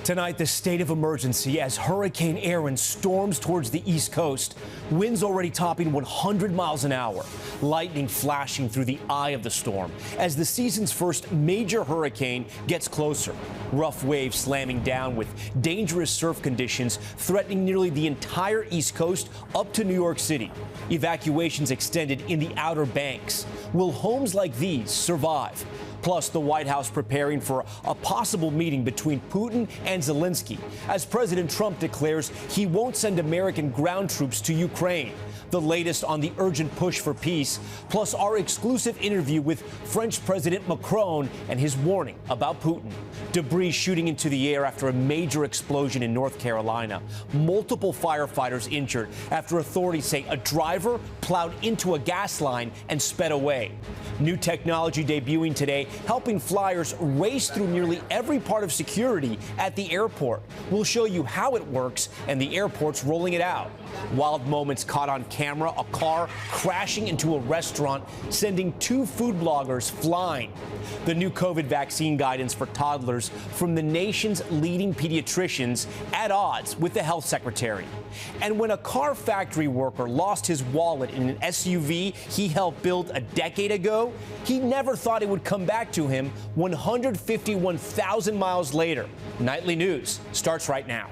Tonight, the state of emergency as Hurricane Aaron storms towards the East Coast. Winds already topping 100 miles an hour. Lightning flashing through the eye of the storm as the season's first major hurricane gets closer. Rough waves slamming down with dangerous surf conditions threatening nearly the entire East Coast up to New York City. Evacuations extended in the Outer Banks. Will homes like these survive? Plus, the White House preparing for a possible meeting between Putin and Zelensky as President Trump declares he won't send American ground troops to Ukraine. The latest on the urgent push for peace, plus our exclusive interview with French President Macron and his warning about Putin. Debris shooting into the air after a major explosion in North Carolina. Multiple firefighters injured after authorities say a driver plowed into a gas line and sped away. New technology debuting today, helping flyers race through nearly every part of security at the airport. We'll show you how it works and the airport's rolling it out. Wild moments caught on camera, a car crashing into a restaurant, sending 2 food bloggers flying. The new COVID vaccine guidance for toddlers from the nation's leading pediatricians at odds with the health secretary. And when a car factory worker lost his wallet in an SUV he helped build a decade ago, he never thought it would come back to him 151,000 miles later. Nightly News starts right now.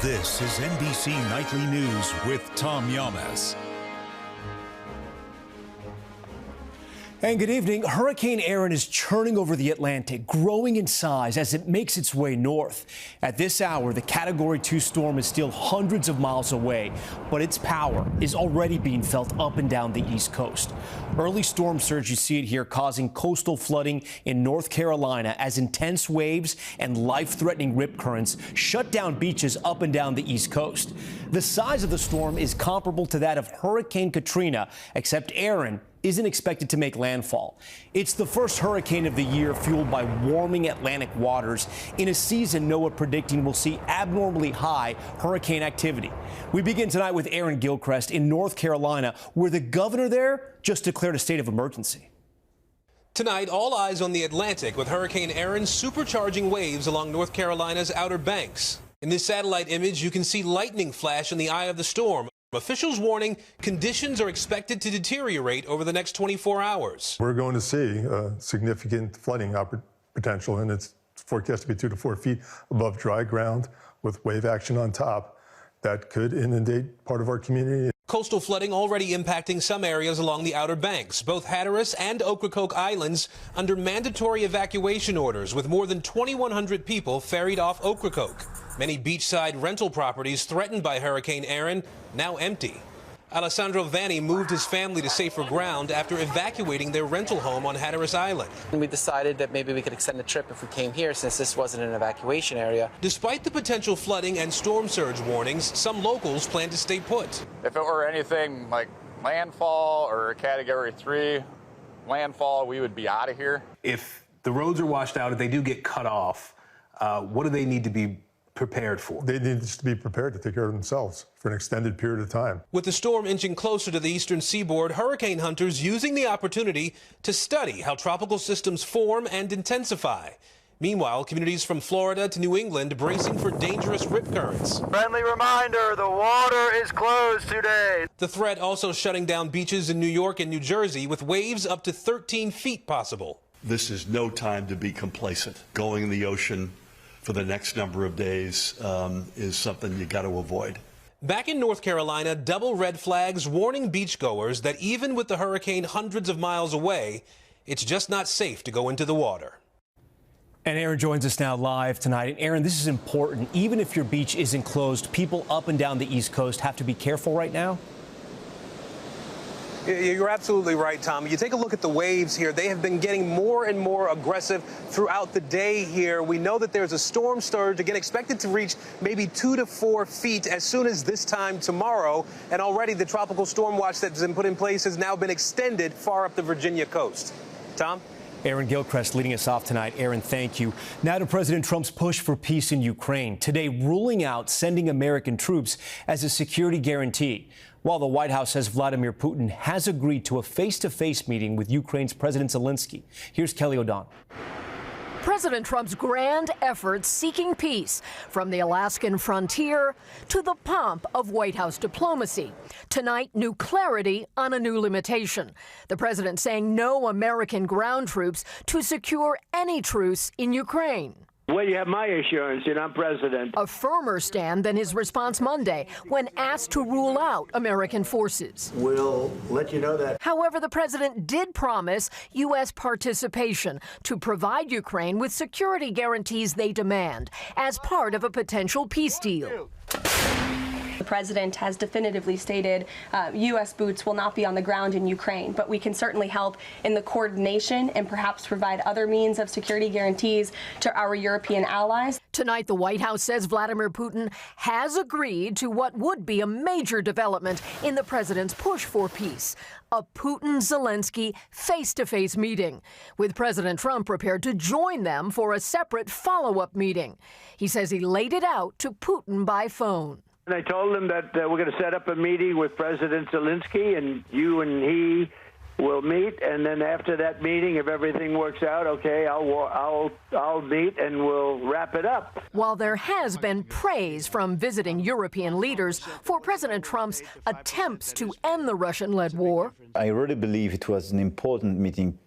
This is NBC Nightly News with Tom Yamas. And good evening. Hurricane Aaron is churning over the Atlantic, growing in size as it makes its way north. At this hour, the Category 2 storm is still hundreds of miles away, but its power is already being felt up and down the East Coast. Early storm surge, you see it here, causing coastal flooding in North Carolina as intense waves and life-threatening rip currents shut down beaches up and down the East Coast. The size of the storm is comparable to that of Hurricane Katrina, except Aaron isn't expected to make landfall. It's the first hurricane of the year fueled by warming Atlantic waters in a season NOAA predicting will see abnormally high hurricane activity. We begin tonight with Aaron Gilchrist in North Carolina, where the governor there just declared a state of emergency. Tonight, all eyes on the Atlantic with Hurricane Aaron supercharging waves along North Carolina's Outer Banks. In this satellite image, you can see lightning flash in the eye of the storm. Officials warning conditions are expected to deteriorate over the next 24 hours. We're going to see significant flooding potential, and it's forecast to be 2 to 4 feet above dry ground with wave action on top that could inundate part of our community. Coastal flooding already impacting some areas along the Outer Banks, both Hatteras and Ocracoke Islands under mandatory evacuation orders with more than 2,100 people ferried off Ocracoke. Many beachside rental properties threatened by Hurricane Aaron now empty. Alessandro Vanni moved his family to safer ground after evacuating their rental home on Hatteras Island. We decided that maybe we could extend the trip if we came here since this wasn't an evacuation area. Despite the potential flooding and storm surge warnings, some locals plan to stay put. If it were anything like landfall or a Category 3 landfall, we would be out of here. If the roads are washed out, if they do get cut off, what do they need to be prepared for? They need to be prepared to take care of themselves for an extended period of time. With the storm inching closer to the eastern seaboard, hurricane hunters using the opportunity to study how tropical systems form and intensify. Meanwhile, communities from Florida to New England bracing for dangerous rip currents. Friendly reminder, the water is closed today. The threat also shutting down beaches in New York and New Jersey with waves up to 13 feet possible. This is no time to be complacent. Going in the ocean for the next number of days is something you got to avoid. Back in North Carolina, double red flags warning beachgoers that even with the hurricane hundreds of miles away, it's just not safe to go into the water. And Aaron joins us now live tonight. And Aaron, this is important. Even if your beach isn't closed, people up and down the East Coast have to be careful right now. You're absolutely right, Tom. You take a look at the waves here. They have been getting more and more aggressive throughout the day here. We know that there's a storm surge, again, expected to reach maybe 2 to 4 feet as soon as this time tomorrow. And already the tropical storm watch that's been put in place has now been extended far up the Virginia coast. Tom? Aaron Gilchrist leading us off tonight. Aaron, thank you. Now to President Trump's push for peace in Ukraine, today ruling out sending American troops as a security guarantee. While the White House says Vladimir Putin has agreed to a face-to-face meeting with Ukraine's President Zelensky. Here's Kelly O'Donnell. President Trump's grand efforts seeking peace, from the Alaskan frontier to the pomp of White House diplomacy. Tonight, new clarity on a new limitation. The president saying no American ground troops to secure any truce in Ukraine. Well, you have my assurance that I'm president. A firmer stand than his response Monday when asked to rule out American forces. We'll let you know that. However, the president did promise U.S. participation to provide Ukraine with security guarantees they demand as part of a potential peace deal. The president has definitively stated U.S. boots will not be on the ground in Ukraine, but we can certainly help in the coordination and perhaps provide other means of security guarantees to our European allies. Tonight, the White House says Vladimir Putin has agreed to what would be a major development in the president's push for peace, a Putin-Zelensky face-to-face meeting, with President Trump prepared to join them for a separate follow-up meeting. He says he laid it out to Putin by phone. And I told him that we're going to set up a meeting with President Zelensky, and you and he will meet. And then after that meeting, if everything works out, okay, I'll meet and we'll wrap it up. While there has been praise from visiting European leaders for President Trump's attempts to end the Russian-led war, I really believe it was an important meeting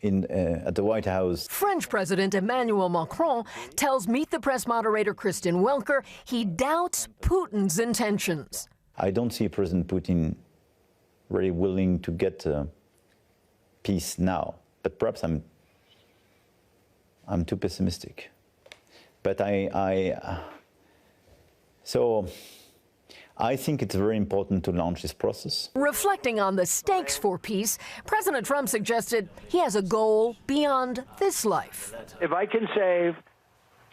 at the White House. French President Emmanuel Macron tells Meet the Press moderator Kristen Welker he doubts Putin's intentions. I don't see President Putin really willing to get peace now, but perhaps I'm too pessimistic. But I think it's very important to launch this process. Reflecting on the stakes for peace, President Trump suggested he has a goal beyond this life. If I can save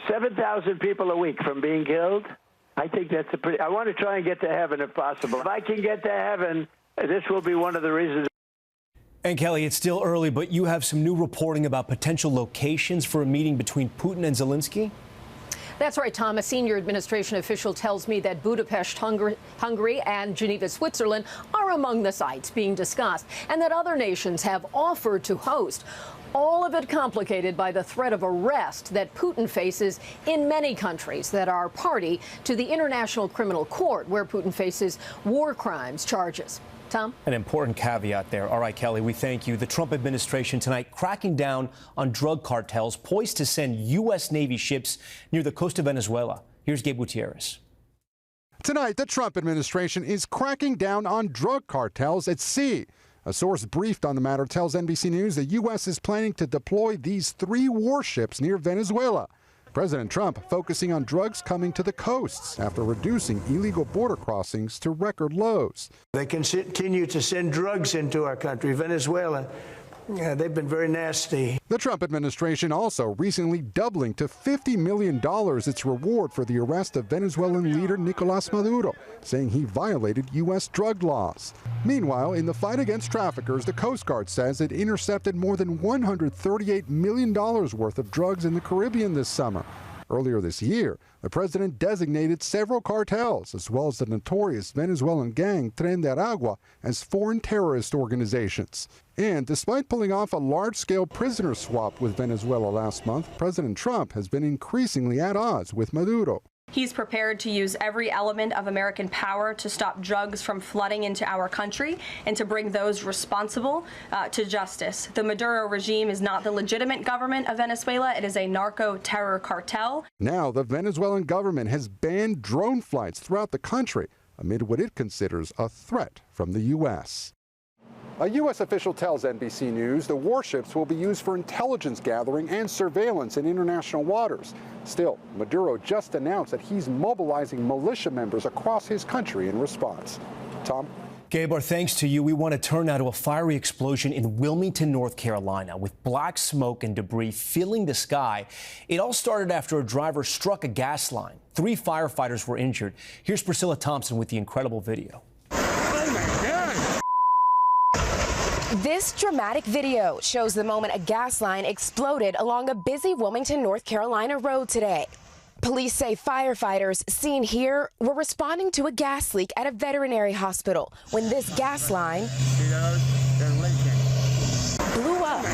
7,000 people a week from being killed, I think that's I want to try and get to heaven if possible. If I can get to heaven, this will be one of the reasons. And Kelly, it's still early, but you have some new reporting about potential locations for a meeting between Putin and Zelensky? That's right, Tom. A senior administration official tells me that Budapest, Hungary, and Geneva, Switzerland are among the sites being discussed, and that other nations have offered to host. All of it complicated by the threat of arrest that Putin faces in many countries that are party to the International Criminal Court, where Putin faces war crimes charges. Tom? An important caveat there. All right, Kelly, we thank you. The Trump administration tonight cracking down on drug cartels poised to send U.S. Navy ships near the coast of Venezuela. Here's Gabe Gutierrez. Tonight, the Trump administration is cracking down on drug cartels at sea. A source briefed on the matter tells NBC News the U.S. is planning to deploy these 3 warships near Venezuela. President Trump focusing on drugs coming to the coasts after reducing illegal border crossings to record lows. They continue to send drugs into our country, Venezuela. They've been very nasty. The Trump administration also recently doubling to $50 million its reward for the arrest of Venezuelan leader Nicolas Maduro, saying he violated U.S. drug laws. Meanwhile, in the fight against traffickers, the Coast Guard says it intercepted more than $138 million worth of drugs in the Caribbean this summer. Earlier this year, the president designated several cartels, as well as the notorious Venezuelan gang Tren de Aragua, as foreign terrorist organizations. And despite pulling off a large-scale prisoner swap with Venezuela last month, President Trump has been increasingly at odds with Maduro. He's prepared to use every element of American power to stop drugs from flooding into our country and to bring those responsible to justice. The Maduro regime is not the legitimate government of Venezuela. It is a narco-terror cartel. Now the Venezuelan government has banned drone flights throughout the country amid what it considers a threat from the U.S. A U.S. official tells NBC News the warships will be used for intelligence gathering and surveillance in international waters. Still, Maduro just announced that he's mobilizing militia members across his country in response. Tom? Gabe, our thanks to you. We want to turn now to a fiery explosion in Wilmington, North Carolina, with black smoke and debris filling the sky. It all started after a driver struck a gas line. 3 firefighters were injured. Here's Priscilla Thompson with the incredible video. This dramatic video shows the moment a gas line exploded along a busy Wilmington, North Carolina road today. Police say firefighters seen here were responding to a gas leak at a veterinary hospital when this gas line blew up.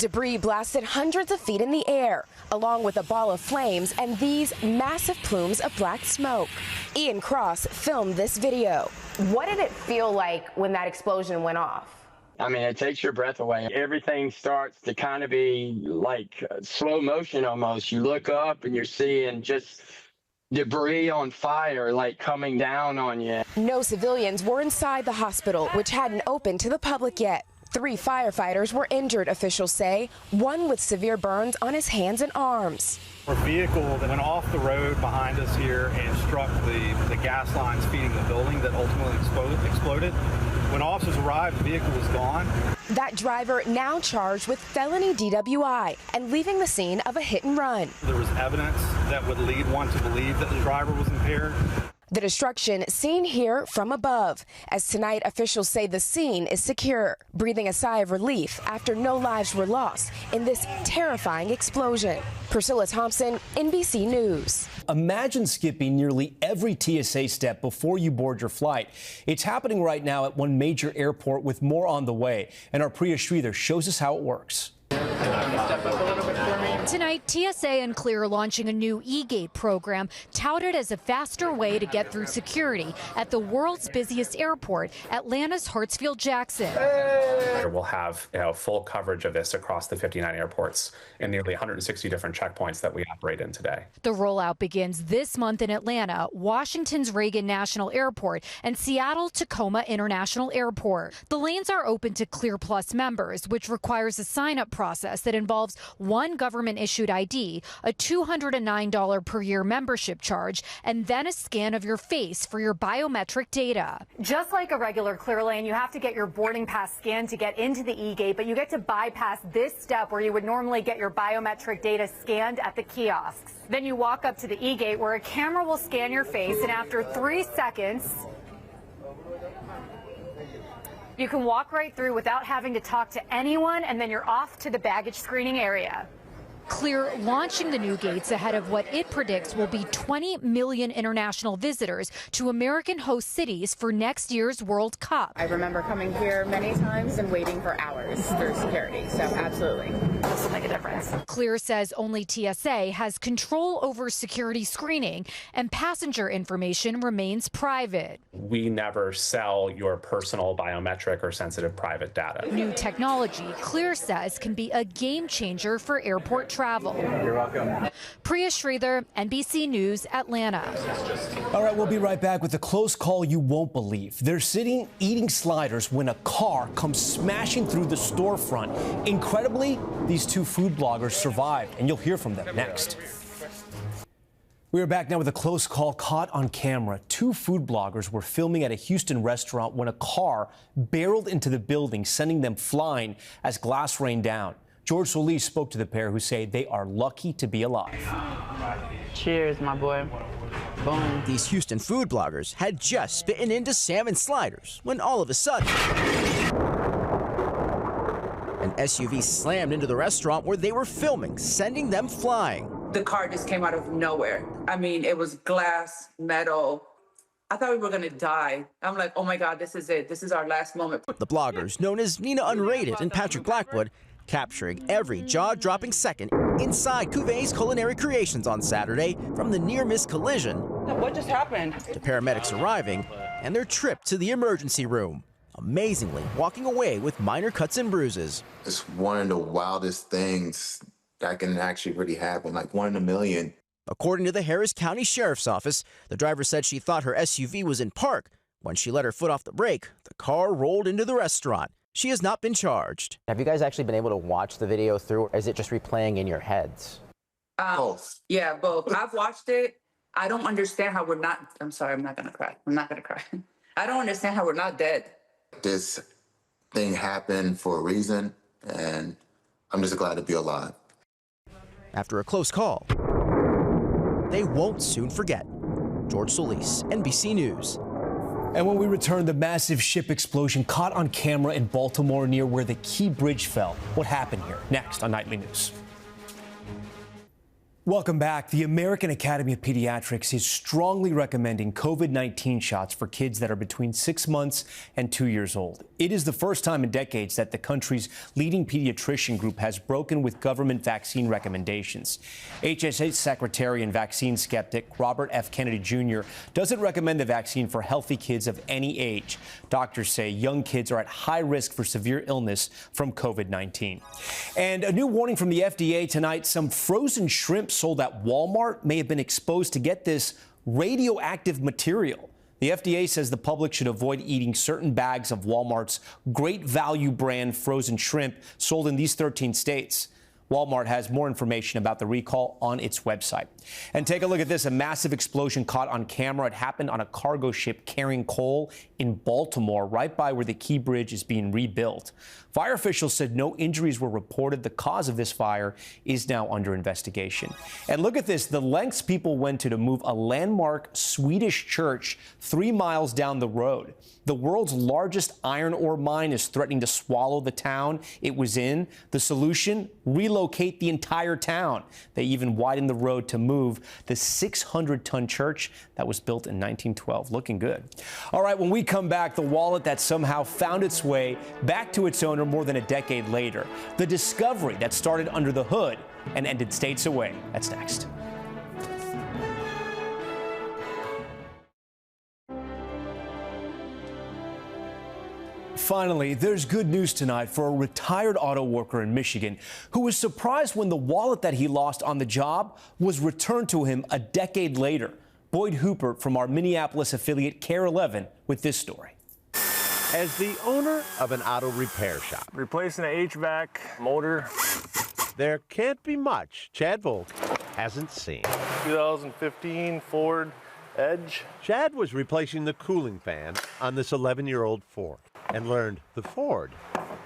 Debris blasted hundreds of feet in the air, along with a ball of flames and these massive plumes of black smoke. Ian Cross filmed this video. What did it feel like when that explosion went off? I mean, it takes your breath away. Everything starts to kind of be like slow motion almost. You look up and you're seeing just debris on fire, like coming down on you. No civilians were inside the hospital, which hadn't opened to the public yet. 3 firefighters were injured, officials say, one with severe burns on his hands and arms. A vehicle that went off the road behind us here and struck the gas lines feeding the building that ultimately exploded. When officers arrived, the vehicle was gone. That driver now charged with felony DWI and leaving the scene of a hit and run. There was evidence that would lead one to believe that the driver was impaired. The destruction seen here from above, as tonight officials say the scene is secure, breathing a sigh of relief after no lives were lost in this terrifying explosion. Priscilla Thompson, NBC News. Imagine skipping nearly every TSA step before you board your flight. It's happening right now at one major airport with more on the way. And our Priya Sridhar shows us how it works. Tonight, TSA and Clear launching a new e-gate program touted as a faster way to get through security at the world's busiest airport, Atlanta's Hartsfield-Jackson. We'll have full coverage of this across the 59 airports and nearly 160 different checkpoints that we operate in today. The rollout begins this month in Atlanta, Washington's Reagan National Airport, and Seattle Tacoma International Airport. The lanes are open to Clear Plus members, which requires a sign-up process that involves one government-issued ID, a $209 per year membership charge, and then a scan of your face for your biometric data. Just like a regular Clear lane, you have to get your boarding pass scanned to get into the e-gate, but you get to bypass this step where you would normally get your biometric data scanned at the kiosks. Then you walk up to the e-gate where a camera will scan your face, and after 3 seconds, you can walk right through without having to talk to anyone, and then you're off to the baggage screening area. Clear launching the new gates ahead of what it predicts will be 20 million international visitors to American host cities for next year's World Cup. I remember coming here many times and waiting for hours through security, so absolutely. This will make a difference. Clear says only TSA has control over security screening and passenger information remains private. We never sell your personal biometric or sensitive private data. New technology, Clear says, can be a game changer for airport travel. You're welcome. Priya Sridhar, NBC News, Atlanta. All right, we'll be right back with a close call you won't believe. They're sitting eating sliders when a car comes smashing through the storefront. Incredibly, these 2 food bloggers survived, and you'll hear from them next. We are back now with a close call caught on camera. 2 food bloggers were filming at a Houston restaurant when a car barreled into the building, sending them flying as glass rained down. George Solis spoke to the pair, who say they are lucky to be alive. Cheers, my boy. Boom. These Houston food bloggers had just bitten into salmon sliders when all of a sudden an SUV slammed into the restaurant where they were filming, sending them flying. The car just came out of nowhere. I mean, it was glass, metal. I thought we were gonna die. I'm like, oh my God, this is it. This is our last moment. The bloggers, known as Nina Unrated and Patrick Blackwood, capturing every jaw-dropping second inside Cuvées Culinary Creations on Saturday, from the near-miss collision What just happened? to paramedics arriving and their trip to the emergency room, amazingly walking away with minor cuts and bruises. It's one of the wildest things that can actually really happen, like 1 in a million. According to the Harris County Sheriff's Office, the driver said she thought her SUV was in park. When she let her foot off the brake, the car rolled into the restaurant. She has not been charged. Have you guys actually been able to watch the video through, or is it just replaying in your heads? Both. Yeah, both. I've watched it. I don't understand how we're not. I'm sorry, I'm not gonna cry. I'm not gonna cry. I don't understand how we're not dead. This thing happened for a reason, and I'm just glad to be alive. After a close call, they won't soon forget. George Solis, NBC News. And when we return, the massive ship explosion caught on camera in Baltimore near where the Key Bridge fell. What happened here? Next on Nightly News. Welcome back. The American Academy of Pediatrics is strongly recommending COVID-19 shots for kids that are between 6 months and 2 years old. It is the first time in decades that the country's leading pediatrician group has broken with government vaccine recommendations. HHS Secretary and vaccine skeptic Robert F. Kennedy Jr. doesn't recommend the vaccine for healthy kids of any age. Doctors say young kids are at high risk for severe illness from COVID-19. And a new warning from the FDA tonight: some frozen shrimp sold at Walmart may have been exposed to, get this, radioactive material. The FDA says the public should avoid eating certain bags of Walmart's Great Value brand frozen shrimp sold in these 13 states. Walmart has more information about the recall on its website. And take a look at this. A massive explosion caught on camera. It happened on a cargo ship carrying coal in Baltimore, right by where the Key Bridge is being rebuilt. Fire officials said no injuries were reported. The cause of this fire is now under investigation. And look at this, the lengths people went to move a landmark Swedish church 3 miles down the road. The world's largest iron ore mine is threatening to swallow the town it was in. The solution: relocate the entire town. They even widened the road to move the 600-ton church that was built in 1912. Looking good. All right, when we come back, the wallet that somehow found its way back to its owner more than a decade later. The discovery that started under the hood and ended states away. That's next. Finally, there's good news tonight for a retired auto worker in Michigan who was surprised when the wallet that he lost on the job was returned to him a decade later. Boyd Hooper from our Minneapolis affiliate KARE 11 with this story. As the owner of an auto repair shop, replacing an HVAC motor, there can't be much Chad Volk hasn't seen. 2015 Ford Edge. Chad was replacing the cooling fan on this 11-year-old Ford and learned the Ford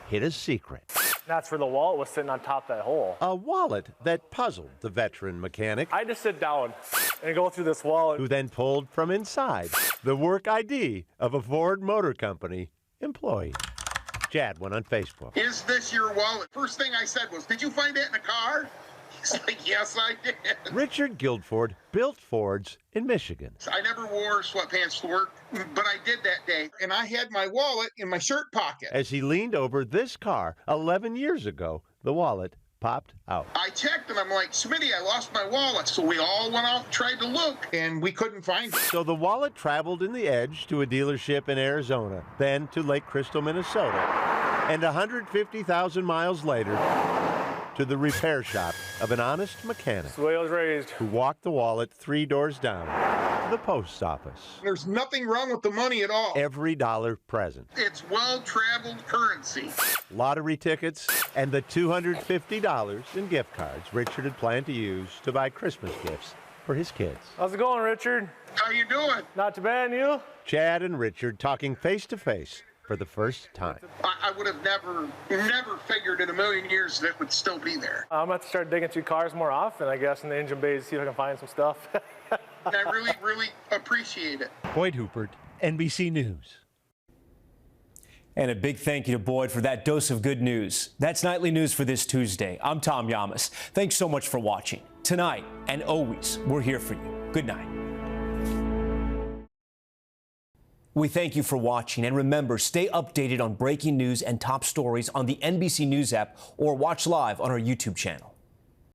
hid a secret. That's where the wallet was sitting on top of that hole. A wallet that puzzled the veteran mechanic. I just sit down and go through this wallet. Who then pulled from inside the work ID of a Ford Motor Company employee. Chad went on Facebook. Is this your wallet? First thing I said was, did you find it in a car? He's like, yes, I did. Richard Guildford built Fords in Michigan. I never wore sweatpants to work, but I did that day. And I had my wallet in my shirt pocket. As he leaned over this car 11 years ago, the wallet popped out. I checked and I'm like, Smitty, I lost my wallet. So we all went out and tried to look and we couldn't find it. So the wallet traveled in the Edge to a dealership in Arizona, then to Lake Crystal, Minnesota, and 150,000 miles later to the repair shop of an honest mechanic. That's the way I was raised. Who walked the wallet 3 doors down to the post office. There's nothing wrong with the money at all. Every dollar present. It's well-traveled currency. Lottery tickets and the $250 in gift cards Richard had planned to use to buy Christmas gifts for his kids. How's it going, Richard? How you doing? Not too bad, and you? Chad and Richard talking face to face for the first time. I would have never figured in a million years that it would still be there. I'm going to start digging through cars more often, I guess, in the engine bays, see if I can find some stuff. I really, really appreciate it. Boyd Hooper, NBC News. And a big thank you to Boyd for that dose of good news. That's Nightly News for this Tuesday. I'm Tom Yamas. Thanks so much for watching. Tonight and always, we're here for you. Good night. We thank you for watching, and remember, stay updated on breaking news and top stories on the NBC News app or watch live on our YouTube channel.